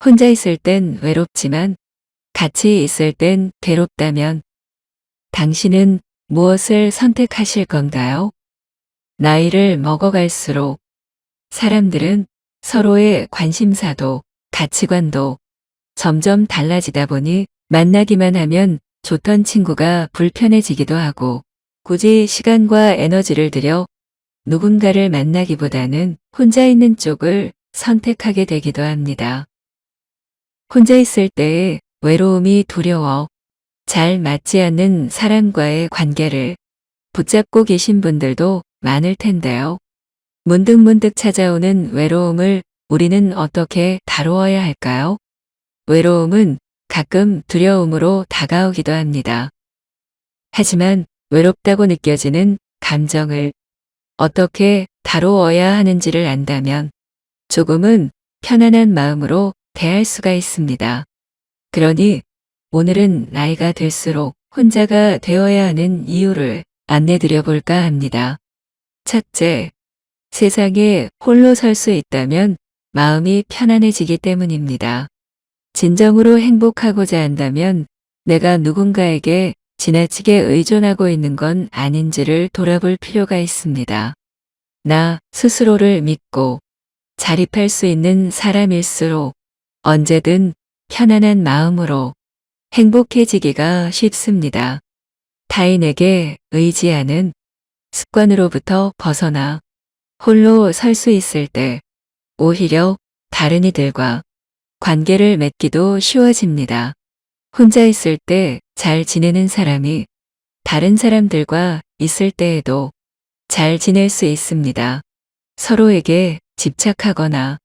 혼자 있을 땐 외롭지만 같이 있을 땐 괴롭다면 당신은 무엇을 선택하실 건가요? 나이를 먹어갈수록 사람들은 서로의 관심사도 가치관도 점점 달라지다 보니 만나기만 하면 좋던 친구가 불편해지기도 하고 굳이 시간과 에너지를 들여 누군가를 만나기보다는 혼자 있는 쪽을 선택하게 되기도 합니다. 혼자 있을 때의 외로움이 두려워 잘 맞지 않는 사람과의 관계를 붙잡고 계신 분들도 많을 텐데요. 문득문득 찾아오는 외로움을 우리는 어떻게 다루어야 할까요? 외로움은 가끔 두려움으로 다가오기도 합니다. 하지만 외롭다고 느껴지는 감정을 어떻게 다루어야 하는지를 안다면 조금은 편안한 마음으로 대할 수가 있습니다. 그러니 오늘은 나이가 들수록 혼자가 되어야 하는 이유를 안내드려 볼까 합니다. 첫째, 세상에 홀로 설 수 있다면 마음이 편안해지기 때문입니다. 진정으로 행복하고자 한다면 내가 누군가에게 지나치게 의존하고 있는 건 아닌지를 돌아볼 필요가 있습니다. 나 스스로를 믿고 자립할 수 있는 사람일수록 언제든 편안한 마음으로 행복해지기가 쉽습니다. 타인에게 의지하는 습관으로부터 벗어나 홀로 설 수 있을 때 오히려 다른 이들과 관계를 맺기도 쉬워집니다. 혼자 있을 때 잘 지내는 사람이 다른 사람들과 있을 때에도 잘 지낼 수 있습니다. 서로에게 집착하거나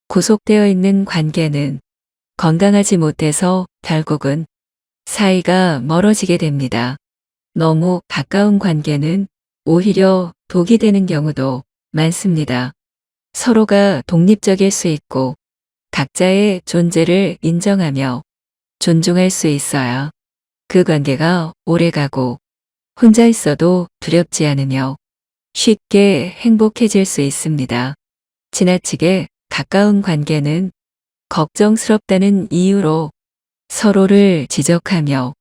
구속되어 있는 관계는 건강하지 못해서 결국은 사이가 멀어지게 됩니다. 너무 가까운 관계는 오히려 독이 되는 경우도 많습니다. 서로가 독립적일 수 있고 각자의 존재를 인정하며 존중할 수 있어야 그 관계가 오래가고 혼자 있어도 두렵지 않으며 쉽게 행복해질 수 있습니다. 지나치게 가까운 관계는 걱정스럽다는 이유로 서로를 지적하며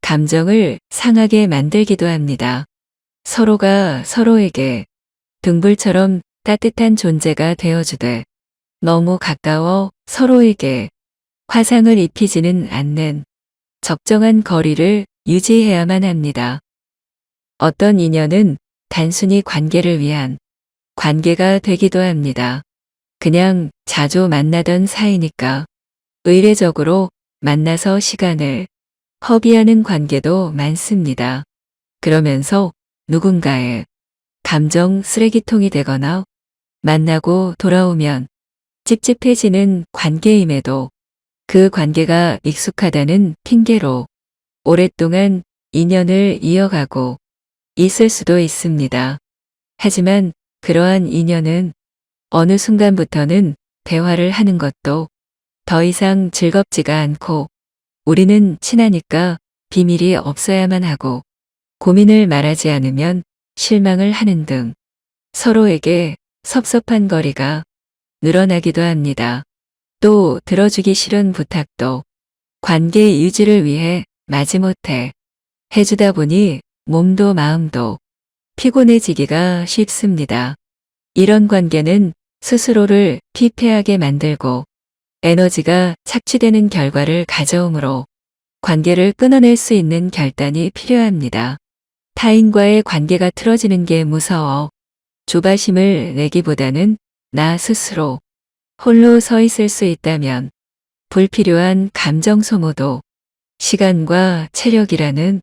감정을 상하게 만들기도 합니다. 서로가 서로에게 등불처럼 따뜻한 존재가 되어주되 너무 가까워 서로에게 화상을 입히지는 않는 적정한 거리를 유지해야만 합니다. 어떤 인연은 단순히 관계를 위한 관계가 되기도 합니다. 그냥 자주 만나던 사이니까 의례적으로 만나서 시간을 허비하는 관계도 많습니다. 그러면서 누군가의 감정 쓰레기통이 되거나 만나고 돌아오면 찝찝해지는 관계임에도 그 관계가 익숙하다는 핑계로 오랫동안 인연을 이어가고 있을 수도 있습니다. 하지만 그러한 인연은 어느 순간부터는 대화를 하는 것도 더 이상 즐겁지가 않고 우리는 친하니까 비밀이 없어야만 하고 고민을 말하지 않으면 실망을 하는 등 서로에게 섭섭한 거리가 늘어나기도 합니다. 또 들어주기 싫은 부탁도 관계 유지를 위해 마지못해 해주다 보니 몸도 마음도 피곤해지기가 쉽습니다. 이런 관계는 스스로를 피폐하게 만들고 에너지가 착취되는 결과를 가져오므로 관계를 끊어낼 수 있는 결단이 필요합니다. 타인과의 관계가 틀어지는 게 무서워 조바심을 내기보다는 나 스스로 홀로 서 있을 수 있다면 불필요한 감정 소모도 시간과 체력이라는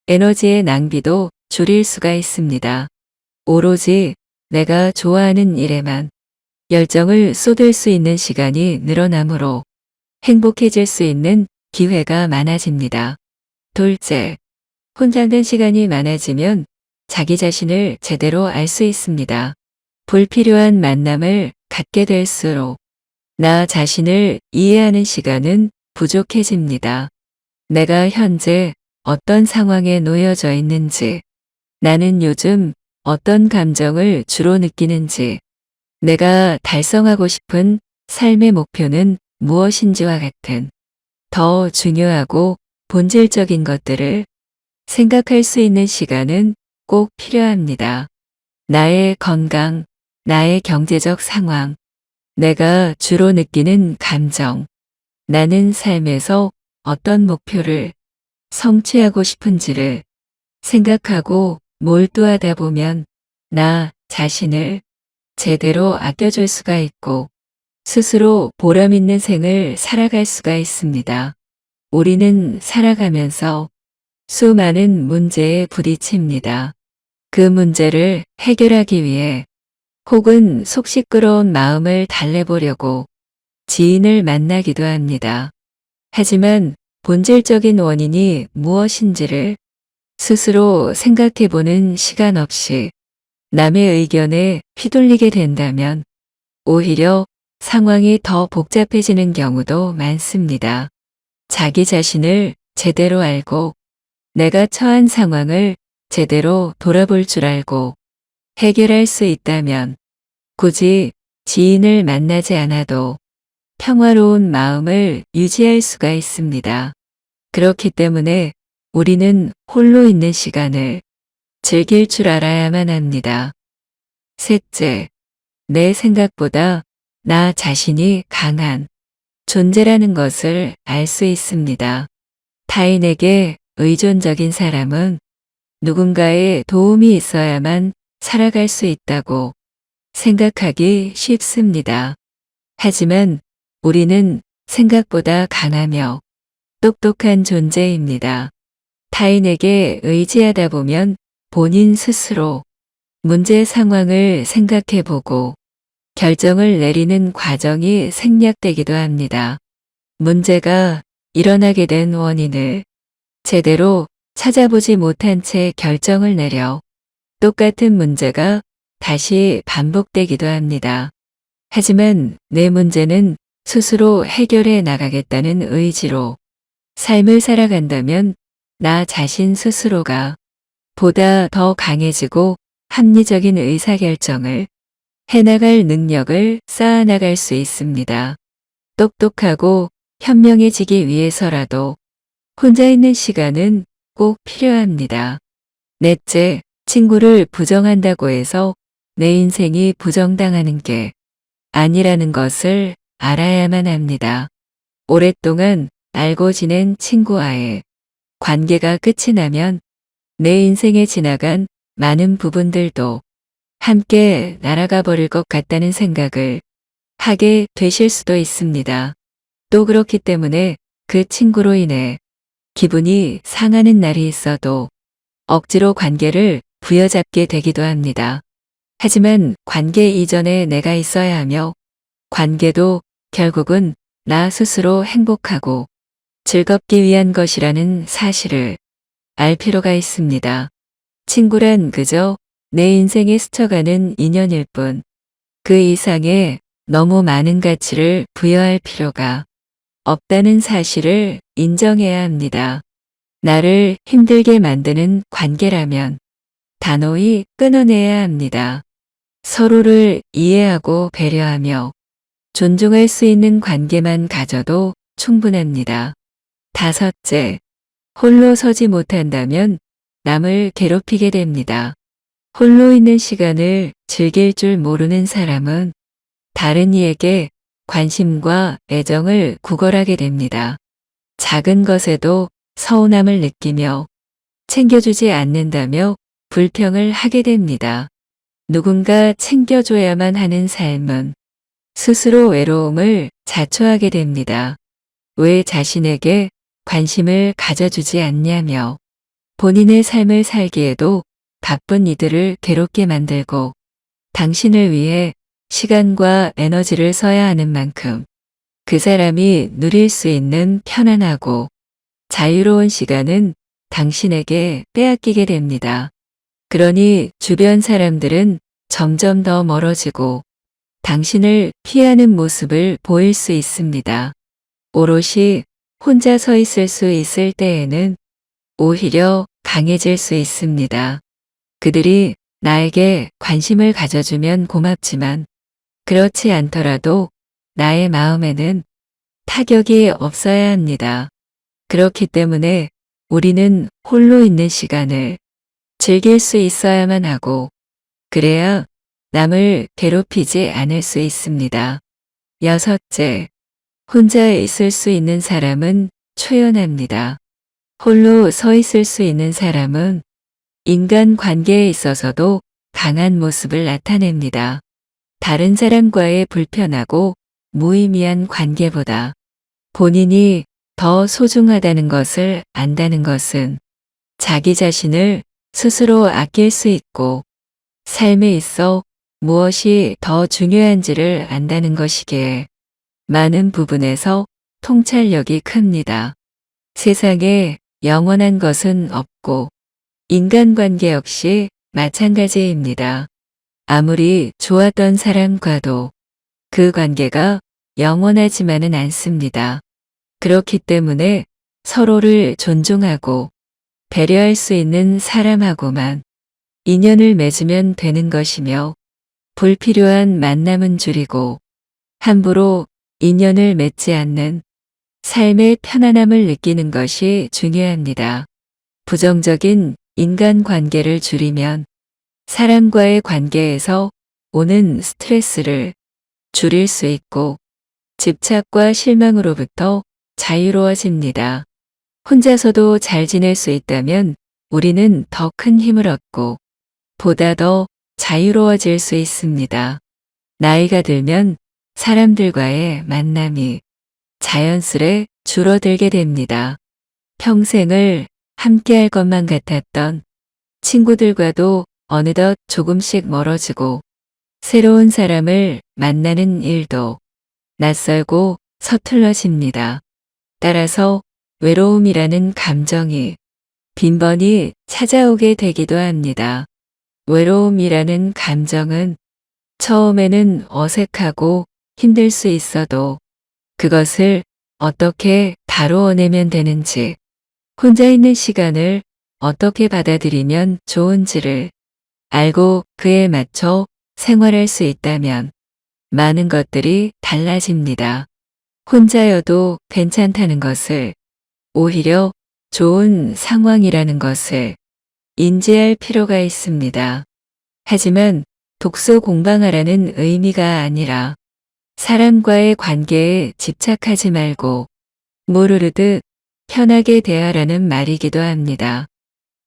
에너지의 낭비도 줄일 수가 있습니다. 오로지 내가 좋아하는 일에만 열정을 쏟을 수 있는 시간이 늘어나므로 행복해질 수 있는 기회가 많아집니다. 둘째, 혼자된 시간이 많아지면 자기 자신을 제대로 알 수 있습니다. 불필요한 만남을 갖게 될수록 나 자신을 이해하는 시간은 부족해집니다. 내가 현재 어떤 상황에 놓여져 있는지, 나는 요즘 어떤 감정을 주로 느끼는지, 내가 달성하고 싶은 삶의 목표는 무엇인지와 같은 더 중요하고 본질적인 것들을 생각할 수 있는 시간은 꼭 필요합니다. 나의 건강, 나의 경제적 상황, 내가 주로 느끼는 감정, 나는 삶에서 어떤 목표를 성취하고 싶은지를 생각하고 몰두하다 보면 나 자신을 제대로 아껴줄 수가 있고 스스로 보람 있는 생을 살아갈 수가 있습니다. 우리는 살아가면서 수많은 문제에 부딪힙니다. 그 문제를 해결하기 위해 혹은 속 시끄러운 마음을 달래보려고 지인을 만나기도 합니다. 하지만 본질적인 원인이 무엇인지를 스스로 생각해보는 시간 없이 남의 의견에 휘둘리게 된다면 오히려 상황이 더 복잡해지는 경우도 많습니다. 자기 자신을 제대로 알고 내가 처한 상황을 제대로 돌아볼 줄 알고 해결할 수 있다면 굳이 지인을 만나지 않아도 평화로운 마음을 유지할 수가 있습니다. 그렇기 때문에 우리는 홀로 있는 시간을 즐길 줄 알아야만 합니다. 셋째, 내 생각보다 나 자신이 강한 존재라는 것을 알 수 있습니다. 타인에게 의존적인 사람은 누군가의 도움이 있어야만 살아갈 수 있다고 생각하기 쉽습니다. 하지만 우리는 생각보다 강하며 똑똑한 존재입니다. 타인에게 의지하다 보면 본인 스스로 문제 상황을 생각해보고 결정을 내리는 과정이 생략되기도 합니다. 문제가 일어나게 된 원인을 제대로 찾아보지 못한 채 결정을 내려 똑같은 문제가 다시 반복되기도 합니다. 하지만 내 문제는 스스로 해결해 나가겠다는 의지로 삶을 살아간다면 나 자신 스스로가 보다 더 강해지고 합리적인 의사결정을 해나갈 능력을 쌓아나갈 수 있습니다. 똑똑하고 현명해지기 위해서라도 혼자 있는 시간은 꼭 필요합니다. 넷째, 친구를 부정한다고 해서 내 인생이 부정당하는 게 아니라는 것을 알아야만 합니다. 오랫동안 알고 지낸 친구와의 관계가 끝이 나면 내 인생에 지나간 많은 부분들도 함께 날아가 버릴 것 같다는 생각을 하게 되실 수도 있습니다. 또 그렇기 때문에 그 친구로 인해 기분이 상하는 날이 있어도 억지로 관계를 부여잡게 되기도 합니다. 하지만 관계 이전에 내가 있어야 하며 관계도 결국은 나 스스로 행복하고 즐겁기 위한 것이라는 사실을 알 필요가 있습니다. 친구란 그저 내 인생에 스쳐가는 인연일 뿐 그 이상의 너무 많은 가치를 부여할 필요가 없다는 사실을 인정해야 합니다. 나를 힘들게 만드는 관계라면 단호히 끊어내야 합니다. 서로를 이해하고 배려하며 존중할 수 있는 관계만 가져도 충분합니다. 다섯째, 홀로 서지 못한다면 남을 괴롭히게 됩니다. 홀로 있는 시간을 즐길 줄 모르는 사람은 다른 이에게 관심과 애정을 구걸하게 됩니다. 작은 것에도 서운함을 느끼며 챙겨주지 않는다며 불평을 하게 됩니다. 누군가 챙겨줘야만 하는 삶은 스스로 외로움을 자초하게 됩니다. 왜 자신에게 관심을 가져주지 않냐며 본인의 삶을 살기에도 바쁜 이들을 괴롭게 만들고 당신을 위해 시간과 에너지를 써야 하는 만큼 그 사람이 누릴 수 있는 편안하고 자유로운 시간은 당신에게 빼앗기게 됩니다. 그러니 주변 사람들은 점점 더 멀어지고 당신을 피하는 모습을 보일 수 있습니다. 오롯이 혼자 서 있을 수 있을 때에는 오히려 강해질 수 있습니다. 그들이 나에게 관심을 가져주면 고맙지만 그렇지 않더라도 나의 마음에는 타격이 없어야 합니다. 그렇기 때문에 우리는 홀로 있는 시간을 즐길 수 있어야만 하고, 그래야 남을 괴롭히지 않을 수 있습니다. 여섯째, 혼자 있을 수 있는 사람은 초연합니다. 홀로 서 있을 수 있는 사람은 인간 관계에 있어서도 강한 모습을 나타냅니다. 다른 사람과의 불편하고 무의미한 관계보다 본인이 더 소중하다는 것을 안다는 것은 자기 자신을 스스로 아낄 수 있고 삶에 있어 무엇이 더 중요한지를 안다는 것이기에 많은 부분에서 통찰력이 큽니다. 세상에 영원한 것은 없고 인간관계 역시 마찬가지입니다. 아무리 좋았던 사람과도 그 관계가 영원하지만은 않습니다. 그렇기 때문에 서로를 존중하고 배려할 수 있는 사람하고만 인연을 맺으면 되는 것이며, 불필요한 만남은 줄이고 함부로 인연을 맺지 않는 삶의 편안함을 느끼는 것이 중요합니다. 부정적인 인간관계를 줄이면 사람과의 관계에서 오는 스트레스를 줄일 수 있고 집착과 실망으로부터 자유로워집니다. 혼자서도 잘 지낼 수 있다면 우리는 더 큰 힘을 얻고 보다 더 자유로워질 수 있습니다. 나이가 들면 사람들과의 만남이 자연스레 줄어들게 됩니다. 평생을 함께할 것만 같았던 친구들과도 어느덧 조금씩 멀어지고 새로운 사람을 만나는 일도 낯설고 서툴러집니다. 따라서 외로움이라는 감정이 빈번히 찾아오게 되기도 합니다. 외로움이라는 감정은 처음에는 어색하고 힘들 수 있어도 그것을 어떻게 다루어내면 되는지, 혼자 있는 시간을 어떻게 받아들이면 좋은지를 알고 그에 맞춰 생활할 수 있다면 많은 것들이 달라집니다. 혼자여도 괜찮다는 것을, 오히려 좋은 상황이라는 것을 인지할 필요가 있습니다. 하지만 독서 공방하라는 의미가 아니라 사람과의 관계에 집착하지 말고 모르르듯 편하게 대하라는 말이기도 합니다.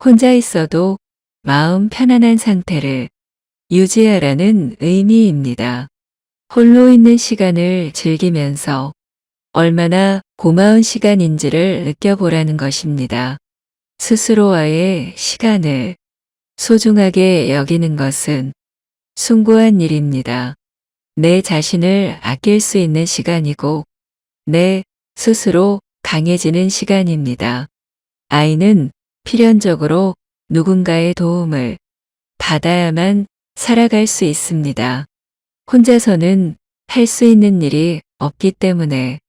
혼자 있어도 마음 편안한 상태를 유지하라는 의미입니다. 홀로 있는 시간을 즐기면서 얼마나 고마운 시간인지를 느껴보라는 것입니다. 스스로와의 시간을 소중하게 여기는 것은 숭고한 일입니다. 내 자신을 아낄 수 있는 시간이고 내 스스로 강해지는 시간입니다. 아이는 필연적으로 누군가의 도움을 받아야만 살아갈 수 있습니다. 혼자서는 할 수 있는 일이 없기 때문에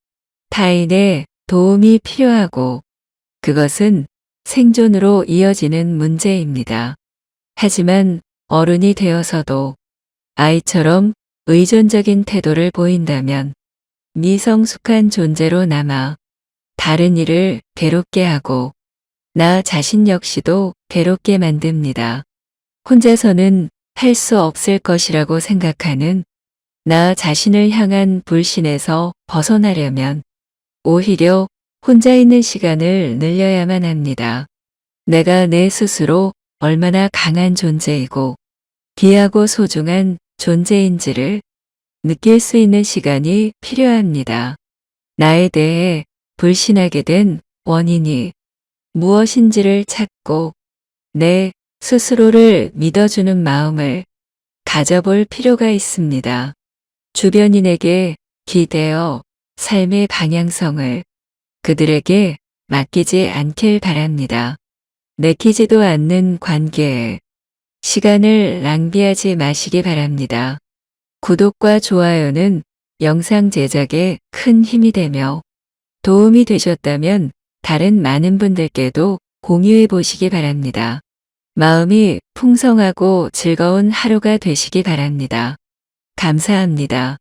타인의 도움이 필요하고 그것은 생존으로 이어지는 문제입니다. 하지만 어른이 되어서도 아이처럼 의존적인 태도를 보인다면 미성숙한 존재로 남아 다른 이를 괴롭게 하고 나 자신 역시도 괴롭게 만듭니다. 혼자서는 할 수 없을 것이라고 생각하는 나 자신을 향한 불신에서 벗어나려면 오히려 혼자 있는 시간을 늘려야만 합니다. 내가 내 스스로 얼마나 강한 존재이고 귀하고 소중한 존재인지를 느낄 수 있는 시간이 필요합니다. 나에 대해 불신하게 된 원인이 무엇인지를 찾고 내 스스로를 믿어주는 마음을 가져볼 필요가 있습니다. 주변인에게 기대어 삶의 방향성을 그들에게 맡기지 않길 바랍니다. 내키지도 않는 관계에 시간을 낭비하지 마시기 바랍니다. 구독과 좋아요는 영상 제작에 큰 힘이 되며 도움이 되셨다면 다른 많은 분들께도 공유해 보시기 바랍니다. 마음이 풍성하고 즐거운 하루가 되시기 바랍니다. 감사합니다.